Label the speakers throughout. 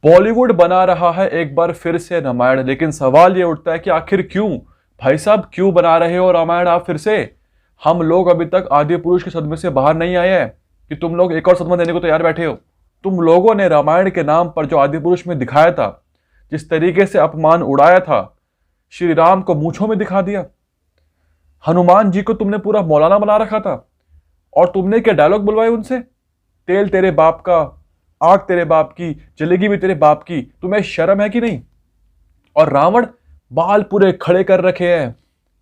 Speaker 1: बॉलीवुड बना रहा है एक बार फिर से रामायण, लेकिन सवाल ये उठता है कि आखिर क्यों? भाई साहब क्यों बना रहे हो रामायण आप फिर से? हम लोग अभी तक आदि पुरुष के सदमे से बाहर नहीं आए हैं कि तुम लोग एक और सदमा देने को तैयार बैठे हो। तुम लोगों ने रामायण के नाम पर जो आदि पुरुष में दिखाया था, जिस तरीके से अपमान उड़ाया था, श्री राम को मूंछों में दिखा दिया, हनुमान जी को तुमने पूरा मौलाना बना रखा था। और तुमने क्या डायलॉग बुलवाए उनसे? तेल तेरे बाप का, आग तेरे बाप की, जलेगी भी तेरे बाप की, तुम्हें शर्म है कि नहीं? और रावण बाल पूरे खड़े कर रखे हैं,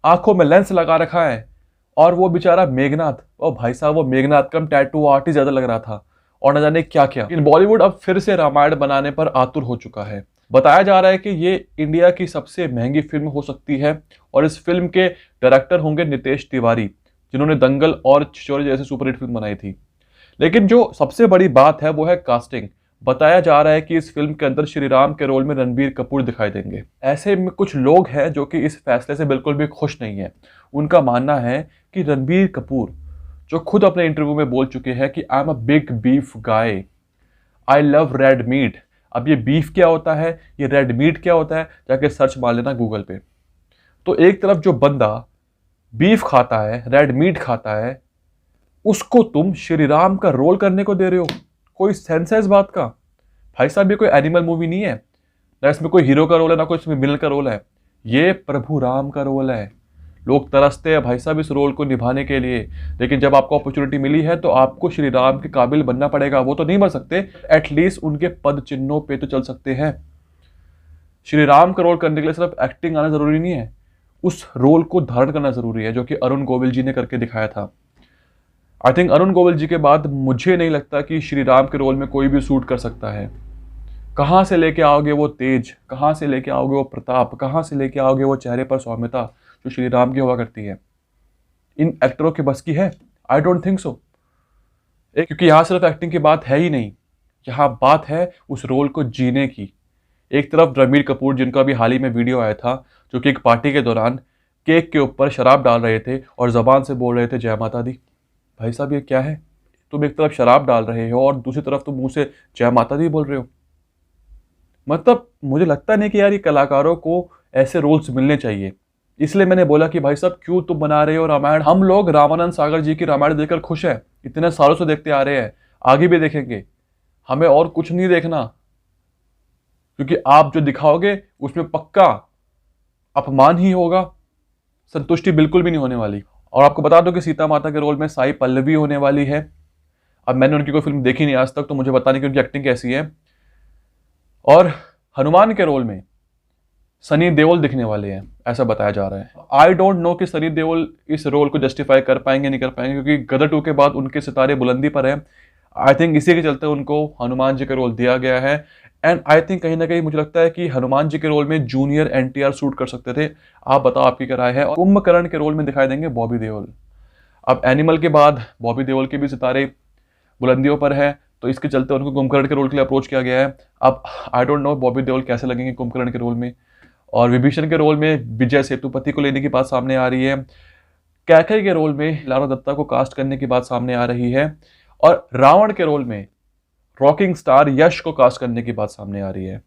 Speaker 1: आंखों में लेंस लगा रखा है, और वो बेचारा मेघनाथ, ओ भाई साहब वो मेघनाथ कम टैटू आर्टिस्ट ज्यादा लग रहा था, और न जाने क्या क्या। इन बॉलीवुड अब फिर से रामायण बनाने पर आतुर हो चुका है। बताया जा रहा है कि ये इंडिया की सबसे महंगी फिल्म हो सकती है, और इस फिल्म के डायरेक्टर होंगे नितेश तिवारी, जिन्होंने दंगल और छिछोरे जैसी सुपरहिट फिल्म बनाई थी। लेकिन जो सबसे बड़ी बात है वो है कास्टिंग। बताया जा रहा है कि इस फिल्म के अंदर श्री राम के रोल में रणबीर कपूर दिखाई देंगे। ऐसे में कुछ लोग हैं जो कि इस फैसले से बिल्कुल भी खुश नहीं है। उनका मानना है कि रणबीर कपूर, जो खुद अपने इंटरव्यू में बोल चुके हैं कि I am a big beef guy, I love red meat. अब ये बीफ क्या होता है, ये रेड मीट क्या होता है, जाके सर्च मार लेना गूगल पे। तो एक तरफ जो बंदा बीफ खाता है, रेड मीट खाता है, उसको तुम श्री राम का रोल करने को दे रहे हो। कोई सेंस है इस बात का? भाई साहब ये कोई एनिमल मूवी नहीं है, ना इसमें कोई हीरो का रोल है, ना कोई इसमें विलन का रोल है। ये प्रभु राम का रोल है। लोग तरसते हैं भाई साहब इस रोल को निभाने के लिए, लेकिन जब आपको अपॉर्चुनिटी मिली है तो आपको श्री राम के काबिल बनना पड़ेगा। वो तो नहीं बन सकते, एटलीस्ट उनके पद चिन्हों पे तो चल सकते हैं। श्री राम का रोल करने के लिए सिर्फ एक्टिंग आना जरूरी नहीं है, उस रोल को धारण करना जरूरी है, जो कि अरुण गोविल जी ने करके दिखाया था। आई थिंक अरुण गोविल जी के बाद मुझे नहीं लगता कि श्री राम के रोल में कोई भी सूट कर सकता है। कहाँ से लेके आओगे वो तेज, कहाँ से लेके आओगे वो प्रताप, कहाँ से लेके आओगे वो चेहरे पर सौम्यता जो श्री राम की हुआ करती है? इन एक्टरों के बस की है? I don't think so. क्योंकि यहाँ सिर्फ एक्टिंग की बात है ही नहीं, यहाँ बात है उस रोल को जीने की। एक तरफ रणबीर कपूर, जिनका भी हाल ही में वीडियो आया था, जो कि एक पार्टी के दौरान केक के ऊपर शराब डाल रहे थे और जबान से बोल रहे थे जय माता दी। भाई साहब ये क्या है? तुम एक तरफ शराब डाल रहे हो और दूसरी तरफ तुम मुंह से जय माता दी बोल रहे हो। मतलब मुझे लगता नहीं कि यार ये कलाकारों को ऐसे रोल्स मिलने चाहिए। इसलिए मैंने बोला कि भाई साहब क्यों तुम बना रहे हो रामायण? हम लोग रामानंद सागर जी की रामायण देखकर खुश हैं, इतने सालों से देखते आ रहे हैं, आगे भी देखेंगे। हमें और कुछ नहीं देखना, क्योंकि आप जो दिखाओगे उसमें पक्का अपमान ही होगा, संतुष्टि बिल्कुल भी नहीं होने वाली। और आपको बता दो कि सीता माता के रोल में साई पल्लवी होने वाली है। अब मैंने उनकी कोई फिल्म देखी नहीं आज तक, तो मुझे पता नहीं कि उनकी एक्टिंग कैसी है। और हनुमान के रोल में सनी देओल दिखने वाले हैं, ऐसा बताया जा रहा है। आई डोंट नो कि सनी देओल इस रोल को जस्टिफाई कर पाएंगे नहीं कर पाएंगे, क्योंकि गदर 2 के बाद उनके सितारे बुलंदी पर हैं। आई थिंक इसी के चलते उनको हनुमान जी का रोल दिया गया है। एंड आई थिंक कहीं ना कहीं मुझे लगता है कि हनुमान जी के रोल में जूनियर एनटीआर शूट कर सकते थे। आप बताओ आपकी क्या राय है? कुंभकर्ण के रोल में दिखाई देंगे बॉबी देओल। अब एनिमल के बाद बॉबी देओल के भी सितारे बुलंदियों पर है, तो इसके चलते उनको कुंभकर्ण के रोल के लिए अप्रोच किया गया है। अब I don't know Bobby Deol कैसे लगेंगे कुंभकर्ण के रोल में। और विभीषण के रोल में विजय सेतुपति को लेने की बात सामने आ रही है। कैकई के रोल में लारा दत्ता को कास्ट करने की बात सामने आ रही है। और रावण के रोल में रॉकिंग स्टार यश को कास्ट करने की बात सामने आ रही है।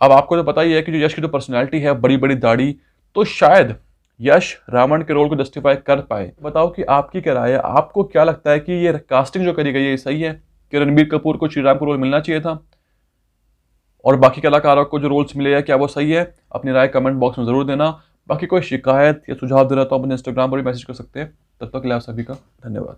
Speaker 1: अब आपको तो पता ही है कि जो यश की जो पर्सनैलिटी है, बड़ी बड़ी दाढ़ी, तो शायद यश रावण के रोल को जस्टिफाई कर पाए। बताओ कि आपकी क्या राय है? आपको क्या लगता है कि ये कास्टिंग जो करी गई है सही है कि रणबीर कपूर को श्री राम का रोल मिलना चाहिए था, और बाकी कलाकारों को जो रोल्स मिले हैं क्या वो सही है? अपनी राय कमेंट बॉक्स में जरूर देना। बाकी कोई शिकायत या सुझाव देना तो आप अपने इंस्टाग्राम पर भी मैसेज कर सकते हैं। तब तक के लिए आप सभी का धन्यवाद।